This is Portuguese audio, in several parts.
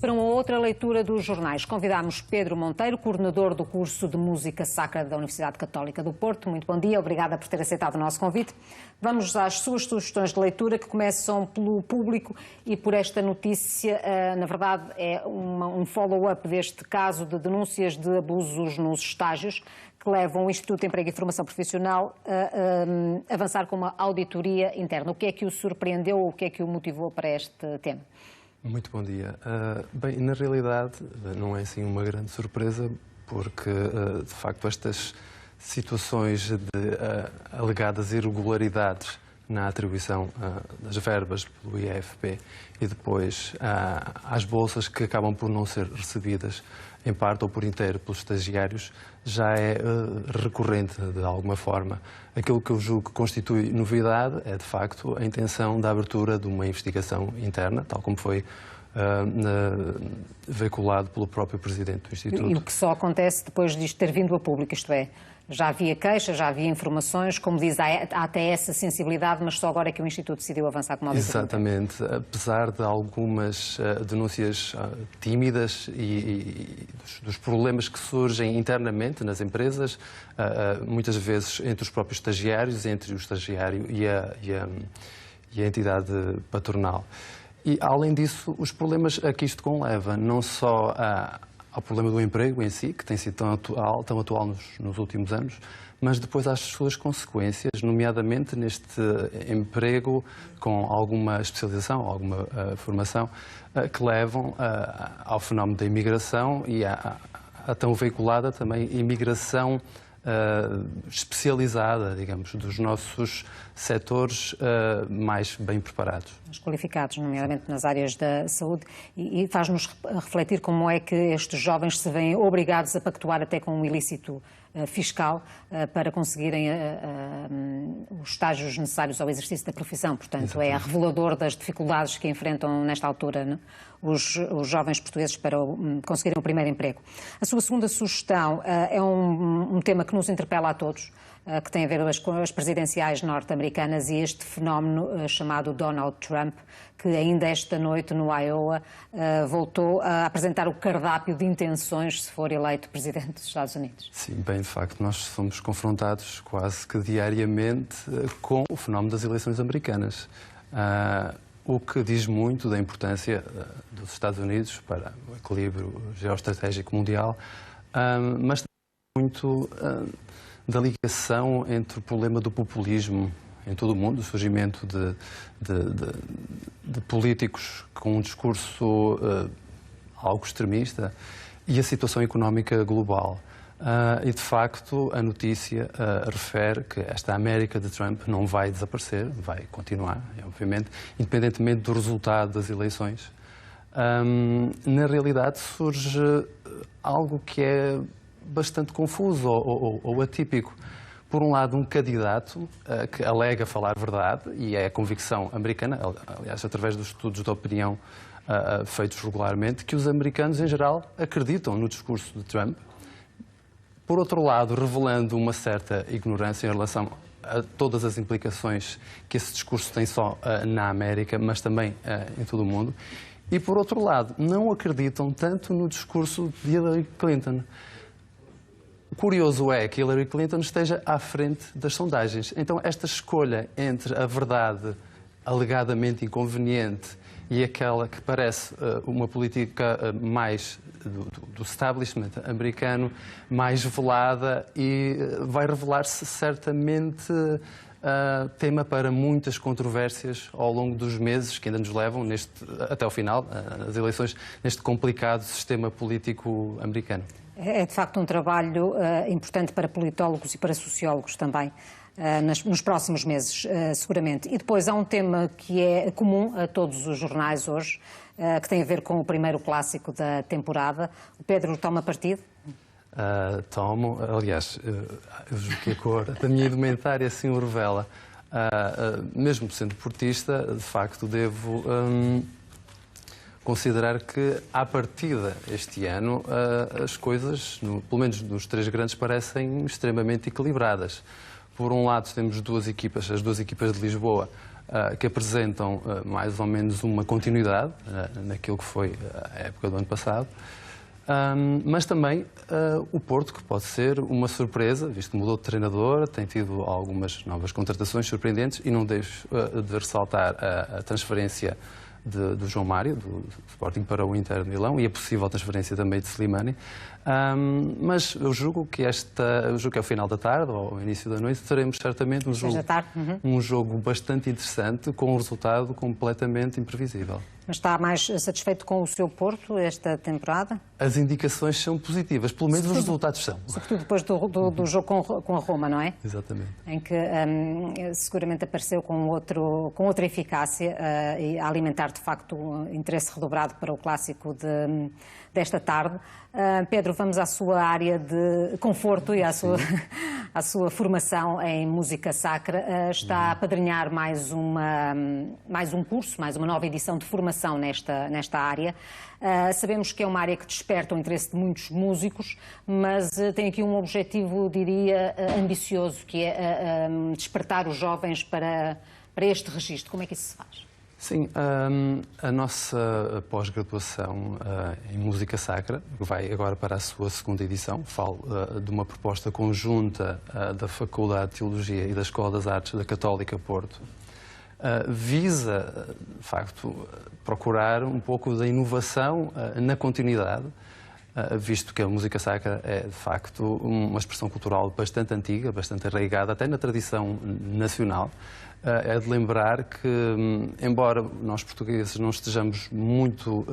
para uma outra leitura dos jornais. Convidámos Pedro Monteiro, coordenador do curso de Música Sacra da Universidade Católica do Porto. Muito bom dia, obrigada por ter aceitado o nosso convite. Vamos às suas sugestões de leitura, que começam pelo público e por esta notícia. Na verdade, é um follow-up deste caso de denúncias de abusos nos estágios, que levam o Instituto de Emprego e Formação Profissional a avançar com uma auditoria interna. O que é que o surpreendeu ou o que é que o motivou para este tema? Muito bom dia. Bem, na realidade, não é assim uma grande surpresa, porque, de facto, estas situações de alegadas irregularidades na atribuição das verbas pelo IEFP e depois às bolsas que acabam por não ser recebidas em parte ou por inteiro pelos estagiários, já é recorrente de alguma forma. Aquilo que eu julgo que constitui novidade é, de facto, a intenção da abertura de uma investigação interna, tal como foi veiculado pelo próprio Presidente do Instituto. E o que só acontece depois disto ter vindo a público, isto é, já havia queixas, já havia informações, como diz, há até essa sensibilidade, mas só agora é que o Instituto decidiu avançar com uma auditoria. Exatamente. Apesar de algumas denúncias tímidas e dos problemas que surgem internamente nas empresas, muitas vezes entre os próprios estagiários, entre o estagiário e a entidade patronal. E, além disso, os problemas a que isto conleva, não só ao problema do emprego em si, que tem sido tão atual nos últimos anos, mas depois às suas consequências, nomeadamente neste emprego com alguma especialização, alguma formação, que levam ao fenómeno da imigração e à tão veiculada também imigração especializada, digamos, dos nossos setores mais bem preparados. Mais qualificados, nomeadamente nas áreas da saúde, e faz-nos refletir como é que estes jovens se veem obrigados a pactuar até com um ilícito fiscal para conseguirem os estágios necessários ao exercício da profissão. Portanto, exatamente, é revelador das dificuldades que enfrentam nesta altura, né, os jovens portugueses para conseguirem o primeiro emprego. A sua segunda sugestão é um tema que nos interpela a todos, que tem a ver com as presidenciais norte-americanas e este fenómeno chamado Donald Trump, que ainda esta noite no Iowa voltou a apresentar o cardápio de intenções se for eleito presidente dos Estados Unidos. Sim, bem, de facto, nós somos confrontados quase que diariamente com o fenómeno das eleições americanas. O que diz muito da importância dos Estados Unidos para o equilíbrio geoestratégico mundial, mas também muito da ligação entre o problema do populismo em todo o mundo, o surgimento de políticos com um discurso algo extremista e a situação económica global. E, de facto, a notícia refere que esta América de Trump não vai desaparecer, vai continuar, obviamente, independentemente do resultado das eleições. Na realidade, surge algo que é bastante confuso ou atípico. Por um lado, um candidato que alega falar verdade, e é a convicção americana, aliás, através dos estudos de opinião feitos regularmente, que os americanos, em geral, acreditam no discurso de Trump. Por outro lado, revelando uma certa ignorância em relação a todas as implicações que esse discurso tem só na América, mas também em todo o mundo. E, por outro lado, não acreditam tanto no discurso de Hillary Clinton. O curioso é que Hillary Clinton esteja à frente das sondagens. Então, esta escolha entre a verdade alegadamente inconveniente e aquela que parece uma política mais do establishment americano, mais velada, e vai revelar-se certamente tema para muitas controvérsias ao longo dos meses que ainda nos levam até ao final, as eleições, neste complicado sistema político americano. É, de facto, um trabalho importante para politólogos e para sociólogos também, nos próximos meses, seguramente. E depois há um tema que é comum a todos os jornais hoje, que tem a ver com o primeiro clássico da temporada. O Pedro toma partido? Tomo. Aliás, eu julgo que a cor da minha indumentária assim o revela. Mesmo sendo portista, de facto, devo considerar que, à partida, este ano, as coisas, pelo menos nos três grandes, parecem extremamente equilibradas. Por um lado, temos as duas equipas de Lisboa, que apresentam mais ou menos uma continuidade naquilo que foi a época do ano passado. Mas também o Porto, que pode ser uma surpresa, visto que mudou de treinador, tem tido algumas novas contratações surpreendentes e não deixo de ressaltar a transferência do João Mário, do Sporting para o Inter de Milão, e a possível transferência também de Slimani. Mas eu julgo que é o final da tarde ou o início da noite, teremos certamente um jogo bastante interessante, com um resultado completamente imprevisível. Mas está mais satisfeito com o seu Porto esta temporada? As indicações são positivas, pelo menos os resultados são. Sobretudo depois do jogo com a Roma, não é? Exatamente. Em que seguramente apareceu com outra eficácia e a alimentar, de facto, um interesse redobrado para o clássico desta tarde. Pedro, vamos à sua área de conforto e à sua formação em música sacra. Está a apadrinhar mais um curso, mais uma nova edição de formação nesta área. Sabemos que é uma área que desperta o interesse de muitos músicos, mas tem aqui um objetivo, diria, ambicioso, que é despertar os jovens para este registro. Como é que isso se faz? Sim, a nossa pós-graduação em música sacra, que vai agora para a sua segunda edição, falo de uma proposta conjunta da Faculdade de Teologia e da Escola das Artes da Católica Porto, visa, de facto, procurar um pouco da inovação na continuidade, visto que a música sacra é, de facto, uma expressão cultural bastante antiga, bastante arraigada, até na tradição nacional. É de lembrar que, embora nós portugueses não estejamos muito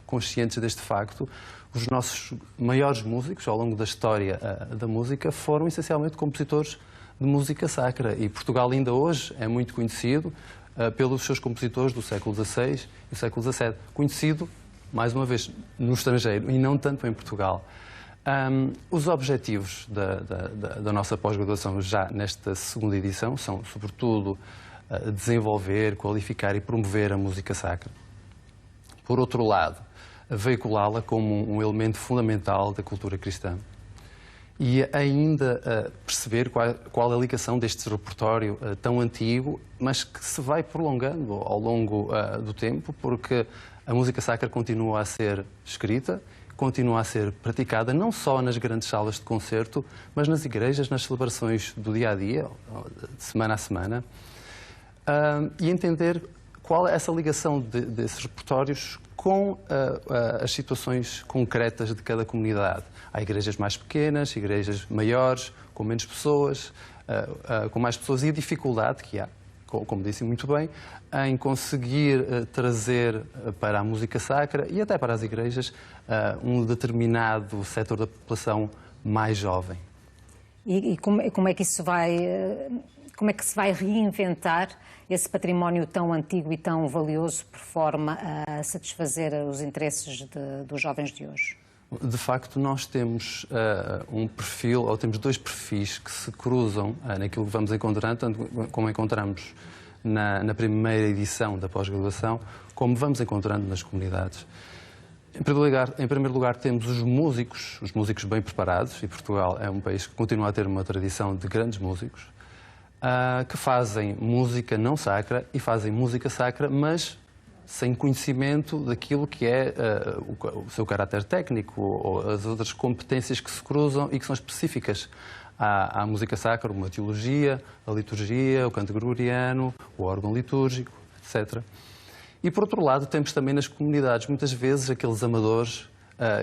conscientes deste facto, os nossos maiores músicos, ao longo da história da música, foram essencialmente compositores de música sacra. E Portugal ainda hoje é muito conhecido pelos seus compositores do século XVI e do século XVII. Conhecido, mais uma vez, no estrangeiro e não tanto em Portugal. Os objetivos da nossa pós-graduação já nesta segunda edição são, sobretudo, desenvolver, qualificar e promover a música sacra. Por outro lado, veiculá-la como um elemento fundamental da cultura cristã. E ainda perceber qual é a ligação deste repertório tão antigo, mas que se vai prolongando ao longo do tempo, porque a música sacra continua a ser escrita, continua a ser praticada não só nas grandes salas de concerto, mas nas igrejas, nas celebrações do dia-a-dia, de semana a semana, e entender qual é essa ligação desses repertórios com as situações concretas de cada comunidade. Há igrejas mais pequenas, igrejas maiores, com menos pessoas, com mais pessoas, e a dificuldade que há, como disse muito bem, em conseguir trazer para a música sacra e até para as igrejas um determinado setor da população mais jovem. E como é que isso como é que se vai reinventar esse património tão antigo e tão valioso por forma a satisfazer os interesses dos jovens de hoje? De facto, nós temos um perfil, ou temos dois perfis que se cruzam naquilo que vamos encontrando, tanto como encontramos na primeira edição da pós-graduação, como vamos encontrando nas comunidades. Em primeiro lugar, temos os músicos bem preparados, e Portugal é um país que continua a ter uma tradição de grandes músicos, que fazem música não sacra e fazem música sacra, mas sem conhecimento daquilo que é o seu caráter técnico ou as outras competências que se cruzam e que são específicas à música sacra, como a teologia, a liturgia, o canto gregoriano, o órgão litúrgico, etc. E, por outro lado, temos também nas comunidades, muitas vezes, aqueles amadores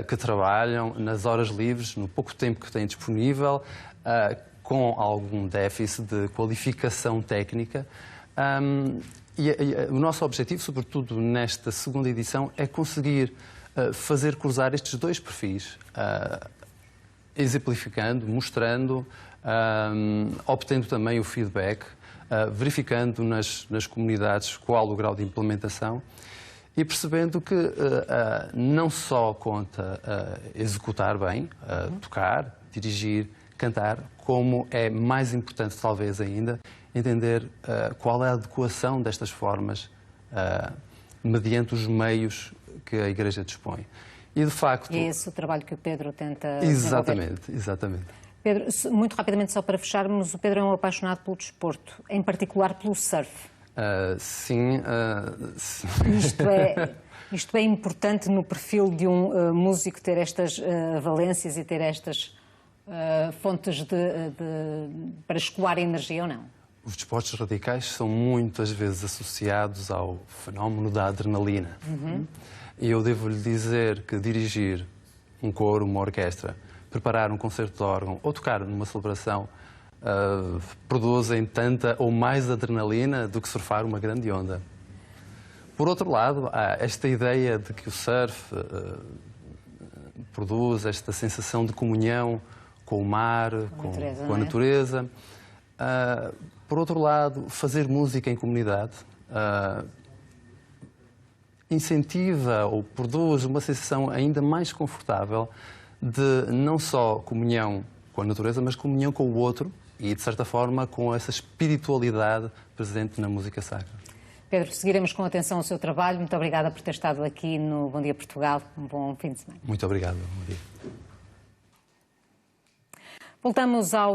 que trabalham nas horas livres, no pouco tempo que têm disponível, com algum déficit de qualificação técnica. O nosso objetivo, sobretudo nesta segunda edição, é conseguir fazer cruzar estes dois perfis, exemplificando, mostrando, obtendo também o feedback, verificando nas comunidades qual o grau de implementação e percebendo que não só conta executar bem, tocar, dirigir, cantar, como é mais importante, talvez ainda, entender qual é a adequação destas formas mediante os meios que a Igreja dispõe. E, de facto... E é esse o trabalho que o Pedro tenta Exatamente, desenvolver. exatamente. Pedro, muito rapidamente, só para fecharmos, o Pedro é um apaixonado pelo desporto, em particular pelo surf. Sim. Isto é importante no perfil de um músico ter estas valências e ter estas fontes para escoar a energia ou não? Os desportos radicais são muitas vezes associados ao fenómeno da adrenalina. E eu devo-lhe dizer que dirigir um coro, uma orquestra, preparar um concerto de órgão ou tocar numa celebração produzem tanta ou mais adrenalina do que surfar uma grande onda. Por outro lado, há esta ideia de que o surf produz esta sensação de comunhão com o mar, com a natureza. Por outro lado, fazer música em comunidade incentiva ou produz uma sensação ainda mais confortável de não só comunhão com a natureza, mas comunhão com o outro e, de certa forma, com essa espiritualidade presente na música sacra. Pedro, seguiremos com atenção o seu trabalho. Muito obrigada por ter estado aqui no Bom Dia Portugal. Um bom fim de semana. Muito obrigado. Bom dia. Voltamos ao